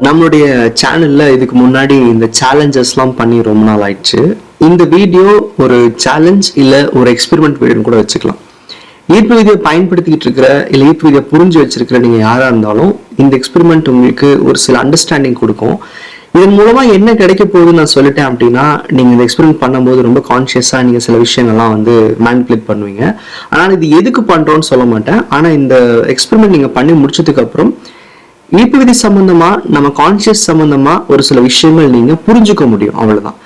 நம்மளுடைய சேனல்ல இதுக்கு முன்னாடி இந்த சேலஞ்சஸ்லாம் பண்ணி ரொம்ப நாள் ஆயிடுச்சு. இந்த வீடியோ ஒரு சேலஞ்ச் இல்லை ஒரு எக்ஸ்பெரிமெண்ட் வீடியோன்னு கூட வச்சுக்கலாம். ஈர்ப்பு விதியை பயன்படுத்திக்கிட்டு இருக்கிற இல்லை ஈர்ப்பு விதியை புரிஞ்சு வச்சிருக்கிற நீங்கள் யாராக இருந்தாலும் இந்த எக்ஸ்பெரிமெண்ட் உங்களுக்கு ஒரு சில அண்டர்ஸ்டாண்டிங் கொடுக்கும். இதன் மூலமாக என்ன கிடைக்க போகுதுன்னு நான் சொல்லிட்டேன் அப்படின்னா, நீங்கள் இந்த எக்ஸ்பெரிமெண்ட் பண்ணும்போது ரொம்ப கான்ஷியஸாக நீங்கள் சில விஷயங்கள்லாம் மேனிபுலேட் பண்ணுவீங்க. ஆனால் இது எதுக்கு பண்ணுறோன்னு சொல்ல மாட்டேன். ஆனால் இந்த எக்ஸ்பெரிமெண்ட் நீங்கள் பண்ணி முடிச்சதுக்கு அப்புறம் ஈர்ப்பு விதி சம்பந்தமா நம்ம கான்சியஸ் சம்பந்தமா ஒரு சில விஷயங்கள் நீங்க புரிஞ்சுக்க முடியும், அவ்வளவுதான்.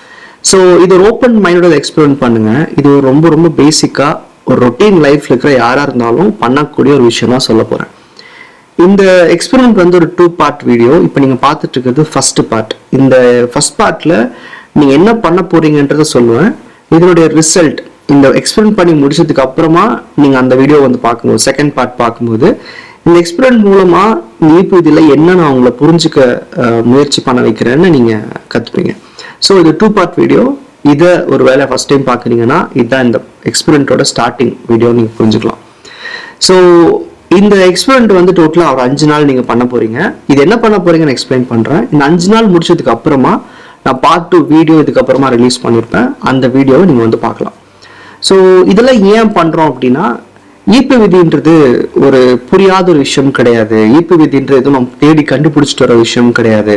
ஸோ இது ஒரு ஓப்பன் மைண்டோட எக்ஸ்பெரிமெண்ட் பண்ணுங்க. இது ரொம்ப ரொம்ப பேசிக்கா ஒரு ரொட்டீன் லைஃப்ல இருக்கிற யாரா இருந்தாலும் பண்ணக்கூடிய ஒரு விஷயம் தான் சொல்ல போறேன். இந்த எக்ஸ்பெரிமெண்ட் ஒரு 2 பார்ட் வீடியோ. இப்போ நீங்க பார்த்துட்டு இருக்கிறது ஃபர்ஸ்ட் பார்ட். இந்த ஃபர்ஸ்ட் பார்ட்ல நீங்க என்ன பண்ண போறீங்கன்றத சொல்லுவேன். இதனுடைய ரிசல்ட் இந்த எக்ஸ்பெரிமெண்ட் பண்ணி முடிச்சதுக்கு அப்புறமா நீங்க அந்த வீடியோ பார்க்கும்போது செகண்ட் பார்ட் பார்க்கும்போது இந்த எக்ஸ்பெரிமெண்ட் மூலமா ஈர்ப்பு விதியில என்ன நான் உங்களை புரிஞ்சுக்க முயற்சி பண்ண வைக்கிறேன்னு நீங்க கத்துப்பீங்க. ஸோ இது 2 பார்ட் வீடியோ. இதை ஒரு வேலை ஃபர்ஸ்ட் டைம் பார்க்குறீங்கன்னா இதுதான் இந்த எக்ஸ்பெரிமெண்ட்டோட ஸ்டார்டிங் வீடியோ, நீங்க புரிஞ்சுக்கலாம். ஸோ இந்த எக்ஸ்பெரிமெண்ட் டோட்டலாக ஒரு 5 நாள் நீங்க பண்ண போறீங்க. இது என்ன பண்ண போறீங்கன்னு எக்ஸ்பிளைன் பண்றேன். இந்த 5 நாள் முடிச்சதுக்கு அப்புறமா நான் பார்ட் 2 வீடியோ இதுக்கு அப்புறமா ரிலீஸ் பண்ணியிருப்பேன். அந்த வீடியோவை நீங்க பார்க்கலாம். ஸோ இதெல்லாம் ஏன் பண்றோம் அப்படின்னா, ஈர்ப்பு விதின்றது ஒரு புரியாத ஒரு விஷயம் கிடையாது. ஈர்ப்பு விதின்றது நம்ம தேடி கண்டுபிடிச்சிட்டு வர விஷயம் கிடையாது.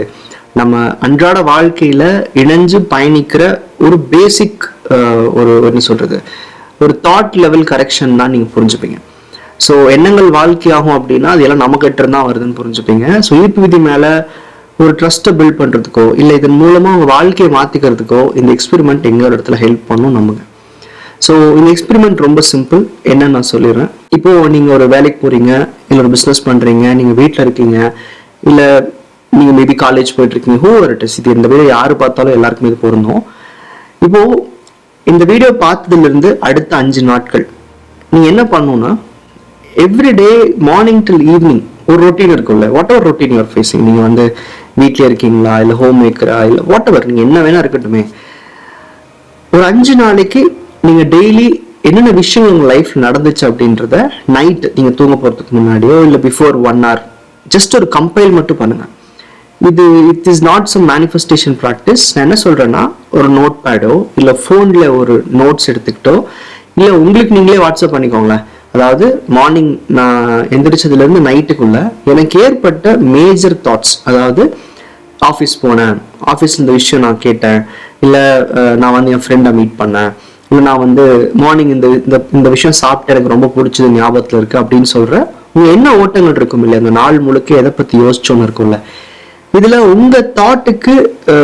நம்ம அன்றாட வாழ்க்கையில இணைஞ்சு பயணிக்கிற ஒரு பேசிக் ஒரு தாட் லெவல் கரெக்ஷன் தான் நீங்க புரிஞ்சுப்பீங்க. ஸோ எண்ணங்கள் வாழ்க்கையாகும் அப்படின்னா அது எல்லாம் நம்ம கிட்ட இருந்தா வருதுன்னு புரிஞ்சுப்பீங்க. ஸோ ஈர்ப்பு விதி மேல ஒரு ட்ரஸ்ட்டை பில்ட் பண்றதுக்கோ இல்லை இதன் மூலமா உங்க வாழ்க்கையை மாத்திக்கிறதுக்கோ இந்த எக்ஸ்பெரிமெண்ட் எங்க ஒரு இடத்துல ஹெல்ப் பண்ணும் நம்புங்க. ஸோ இந்த எக்ஸ்பெரிமெண்ட் ரொம்ப சிம்பிள். என்னன்னு நான் சொல்லிடுறேன். இப்போ நீங்க ஒரு வேலைக்கு போறீங்க, இல்லை ஒரு பிஸ்னஸ் பண்றீங்க, நீங்க வீட்டில் இருக்கீங்க, இல்லை நீங்க மேபி காலேஜ் போயிட்டு இருக்கீங்க. இது இந்த வீடியோ யாரு பார்த்தாலும் எல்லாருக்குமே இது பொருந்தும். இப்போ இந்த வீடியோ பார்த்ததுல இருந்து அடுத்த 5 நாட்கள் நீங்க என்ன பண்ணணும்னா, எவ்ரிடே மார்னிங் டில் ஈவினிங் ஒரு ரொட்டீன் இருக்கும்ல, whatever routine you are facing. நீங்க வீட்டில் இருக்கீங்களா, இல்லை ஹோம் மேக்கரா, இல்லை வாட் எவர் நீங்க என்ன வேணா இருக்கட்டுமே, ஒரு 5 நாளைக்கு நீங்க டெய்லி என்னென்ன விஷயங்கள் உங்க லைஃப் நடந்துச்சு அப்படின்றத நைட் நீங்க தூங்க போறதுக்கு முன்னாடியோ இல்லை பிஃபோர் 1 hour ஜஸ்ட் ஒரு கம்பைல் மட்டும் பண்ணுங்க. It is not some manifestation practice. நான் என்ன சொல்றேன்னா, ஒரு நோட் பேடோ இல்லை ஃபோன்ல ஒரு நோட்ஸ் எடுத்துக்கிட்டோ இல்லை உங்களுக்கு நீங்களே வாட்ஸ்அப் பண்ணிக்கோங்களேன். அதாவது மார்னிங் நான் எந்திரிச்சதுல இருந்து நைட்டுக்குள்ள எனக்கு ஏற்பட்ட மேஜர் தாட்ஸ், அதாவது ஆஃபீஸ் போனேன், ஆஃபீஸ்ல இந்த விஷயம் நான் கேட்டேன், இல்லை நான் என் ஃப்ரெண்டை மீட் பண்ணேன், இல்லை நான் மார்னிங் இந்த விஷயம் சாப்பிட்டு எனக்கு ரொம்ப பிடிச்சது ஞாபகத்தில் இருக்கு அப்படின்னு சொல்ற உங்க என்ன ஓட்டங்கள் இருக்கும் இல்லை, அந்த நாள் முழுக்க எதை பத்தி யோசிச்சோன்னு இருக்கும்ல. இதுல உங்க தாட்டுக்கு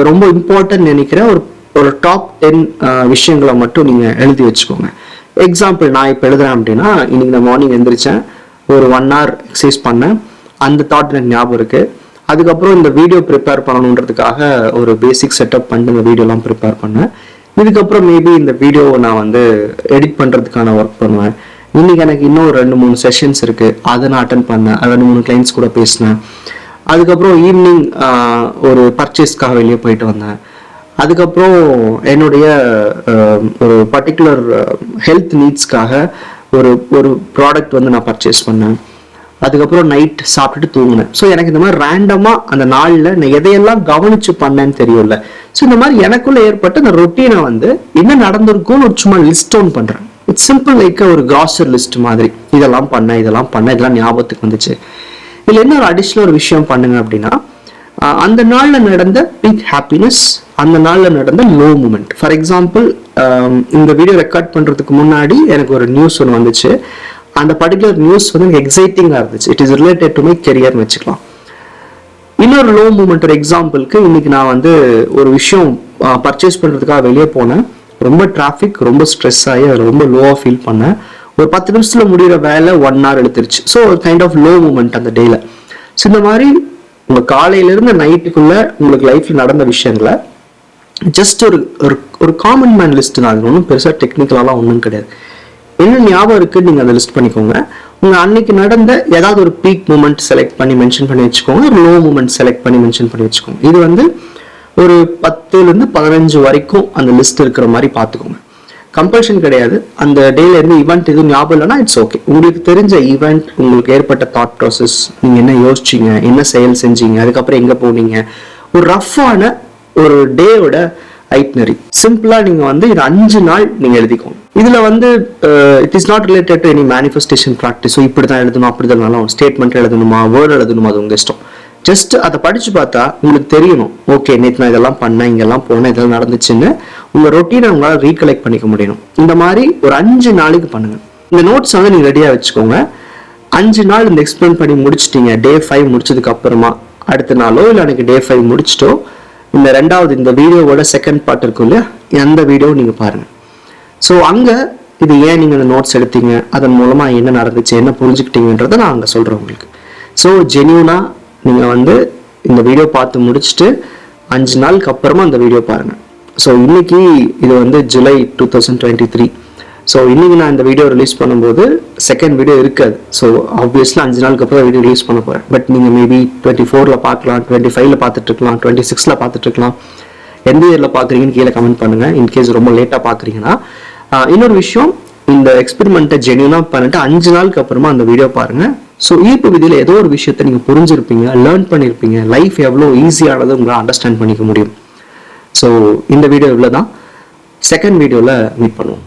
ரொம்ப இம்பார்ட்டன்ட் நினைக்கிற ஒரு டாப் 10 விஷயங்களை மட்டும் நீங்க எழுதி வச்சுக்கோங்க. எக்ஸாம்பிள் நான் இப்போ எழுதுறேன் அப்படின்னா, இன்னைக்கு நான் மார்னிங் எழுந்திரிச்சேன், ஒரு 1 hour எக்ஸசைஸ் பண்ணேன், அந்த தாட் எனக்கு ஞாபகம் இருக்கு. அதுக்கப்புறம் இந்த வீடியோ ப்ரிப்பேர் பண்ணணுன்றதுக்காக ஒரு பேசிக் செட்டப் பண்ணிட்டு இந்த வீடியோலாம் ப்ரிப்பேர் பண்ணேன். இதுக்கப்புறம் மேபி இந்த வீடியோவை நான் எடிட் பண்றதுக்கான ஒர்க் பண்ணுவேன். இன்னைக்கு எனக்கு இன்னும் 2-3 செஷன்ஸ் இருக்கு, அதை நான் அட்டன் பண்ணேன், 2-3 கிளைண்ட்ஸ் கூட பேசினேன். அதுக்கப்புறம் ஈவினிங் ஒரு பர்ச்சேஸ்க்காக வெளியே போயிட்டு வந்தேன். அதுக்கப்புறம் என்னுடைய ஒரு பர்டிகுலர் ஹெல்த் நீட்ஸ்க்காக ஒரு ப்ராடக்ட் நான் பர்ச்சேஸ் பண்ணேன். அதுக்கப்புறம் நைட் சாப்பிட்டுட்டு தூங்கினேன். ஸோ எனக்கு இந்த மாதிரி ரேண்டமா அந்த நாளில் நான் எதையெல்லாம் கவனிச்சு பண்ணேன்னு தெரியல. ஸோ இந்த மாதிரி எனக்குள்ள ஏற்பட்ட அந்த ரொட்டீனை என்ன நடந்திருக்கும்னு ஒரு சும்மா லிஸ்ட் டவுன் பண்றேன். இட்ஸ் சிம்பிள், லைக் ஒரு கிராசரி லிஸ்ட் மாதிரி. இதெல்லாம் பண்ணேன், இதெல்லாம் ஞாபகத்துக்கு வந்துச்சு. இதுல என்ன ஒரு அடிஷனல் ஒரு விஷயம் பண்ணுங்க அப்படின்னா, அந்த நாள்ல நடந்த பிக் ஹாப்பினஸ், அந்த நாள்ல நடந்த லோ மூமெண்ட். ஃபார் எக்ஸாம்பிள், இந்த வீடியோ ரெக்கார்ட் பண்றதுக்கு முன்னாடி எனக்கு ஒரு நியூஸ் ஒன்று வந்துச்சு. அந்த பர்டிகுலர் நியூஸ் எனக்கு எக்ஸைட்டிங்கா இருந்துச்சு. It is related to my கெரியர்னு வச்சுக்கலாம். இன்னொரு லோ மூமெண்ட், ஒரு எக்ஸாம்பிளுக்கு, இன்னைக்கு நான் ஒரு விஷயம் பர்ச்சேஸ் பண்றதுக்காக வெளியே போனேன். ரொம்ப டிராஃபிக், ரொம்ப ஸ்ட்ரெஸ் ஆகி அதில் ரொம்ப லோவா ஃபீல் பண்ணேன். ஒரு 10 நிமிஷத்துல முடிகிற வேலை 1 hour எடுத்துருச்சு. ஸோ ஒரு கைண்ட் ஆஃப் லோ மூமெண்ட் அந்த டேல. ஸோ இந்த மாதிரி உங்க காலையில இருந்து நைட்டுக்குள்ள உங்களுக்கு லைஃப்ல நடந்த விஷயங்களை ஜஸ்ட் ஒரு காமன் மேன் லிஸ்ட் தான். அது ஒன்றும் பெருசா டெக்னிக்கலாலாம் ஒன்றும் கிடையாது. என்ன ஞாபகம் இருக்குன்னு நீங்க அதை லிஸ்ட் பண்ணிக்கோங்க. உங்க அன்னைக்கு நடந்த ஏதாவது ஒரு பீக் மூமெண்ட் செலக்ட் பண்ணி மென்ஷன் பண்ணி வச்சுக்கோங்க, ஒரு லோ மூமெண்ட் செலக்ட் பண்ணி மென்ஷன் பண்ணி வச்சுக்கோங்க. இது ஒரு 10ல இருந்து 15 வரைக்கும் அந்த லிஸ்ட் இருக்கிற மாதிரி பார்த்துக்கோங்க. கம்பல்ஷன் கிடையாது. அந்த டேல இருந்து ஈவெண்ட் எதுவும் ஞாபகம் இல்லைன்னா இட்ஸ் ஓகே. உங்களுக்கு தெரிஞ்ச ஈவெண்ட், உங்களுக்கு ஏற்பட்ட தாட் ப்ராசஸ், நீங்க என்ன யோசிச்சீங்க, என்ன செயல் செஞ்சீங்க, அதுக்கப்புறம் எங்க போனீங்க, ஒரு ரஃப்பான ஒரு டேயோட ஐட்னரி சிம்பிளா நீங்க வந்து இது 5 நாள் நீங்க எழுதிக்கோங்க. இதுல வந்து it is not related to any manifestation practice. இப்படிதான் எழுதணும், அப்படிதான் ஸ்டேட்மெண்ட் எழுதணுமா, வேர்டு எழுதணுமா, அது உங்க இஷ்டம். ஜஸ்ட் அதை படிச்சு பார்த்தா உங்களுக்கு தெரியணும், ஓகே நேற்று நான் இதெல்லாம் பண்ணேன், இங்கெல்லாம் போனேன், இதெல்லாம் நடந்துச்சுன்னு உங்க ரொட்டீனை உங்களால் ரீகலெக்ட் பண்ணிக்க முடியணும். இந்த மாதிரி ஒரு 5 நாளைக்கு பண்ணுங்க. இந்த நோட்ஸ் வந்து நீங்க ரெடியா வச்சுக்கோங்க. 5 நாள் இந்த எக்ஸ்பிளைன் பண்ணி முடிச்சிட்டீங்க. டே 5 முடிச்சதுக்கு அப்புறமா அடுத்த நாளோ இல்லை அன்னைக்கு டே 5 முடிச்சிட்டோ இந்த 2வது இந்த வீடியோவோட செகண்ட் பார்ட் இருக்கும் இல்லையா, அந்த வீடியோ நீங்க பாருங்க. ஸோ அங்க இது ஏன் நீங்க இந்த நோட்ஸ் எடுத்தீங்க, அதன் மூலமா என்ன நடந்துச்சு, என்ன புரிஞ்சுக்கிட்டீங்கன்றதை நான் அங்க சொல்றேன் உங்களுக்கு. ஸோ ஜென்யூனா நீங்க வந்து இந்த வீடியோ பார்த்து முடிச்சுட்டு 5 நாளுக்கு அப்புறமா அந்த வீடியோ பாருங்க. ஸோ இன்னைக்கு இது வந்து ஜூலை 2023. ஸோ இன்னைக்கு நான் இந்த வீடியோ ரிலீஸ் பண்ணும்போது செகண்ட் வீடியோ இருக்காது. ஸோ ஆப்வியஸ்லி 5 நாளுக்கு அப்புறம் வீடியோ ரிலீஸ் பண்ண போறேன். பட் நீங்க மேபி 24ல பார்க்கலாம், 25ல பார்த்துட்டு இருக்கலாம், 26ல பார்த்துட்டு இருக்கலாம். எந்த இயர்ல பாக்குறீங்கன்னு கீழே கமெண்ட் பண்ணுங்க. இன்கேஸ் ரொம்ப லேட்டா பாக்குறீங்கன்னா. இன்னொரு விஷயம், இந்த எக்ஸ்பெரிமெண்ட்டை ஜென்யூனா பண்ணிட்டு 5 நாளுக்கு அப்புறமா அந்த வீடியோ பாருங்க. ஸோ ஈர்ப்பு விதியில ஏதோ ஒரு விஷயத்தை நீங்க புரிஞ்சிருப்பீங்க, லேர்ன் பண்ணிருப்பீங்க, லைஃப் எவ்வளோ ஈஸியானது உங்களால் அண்டர்ஸ்டாண்ட் பண்ணிக்க முடியும். ஸோ இந்த வீடியோ இவ்வளோதான். செகண்ட் வீடியோவில் மீட் பண்ணுவோம்.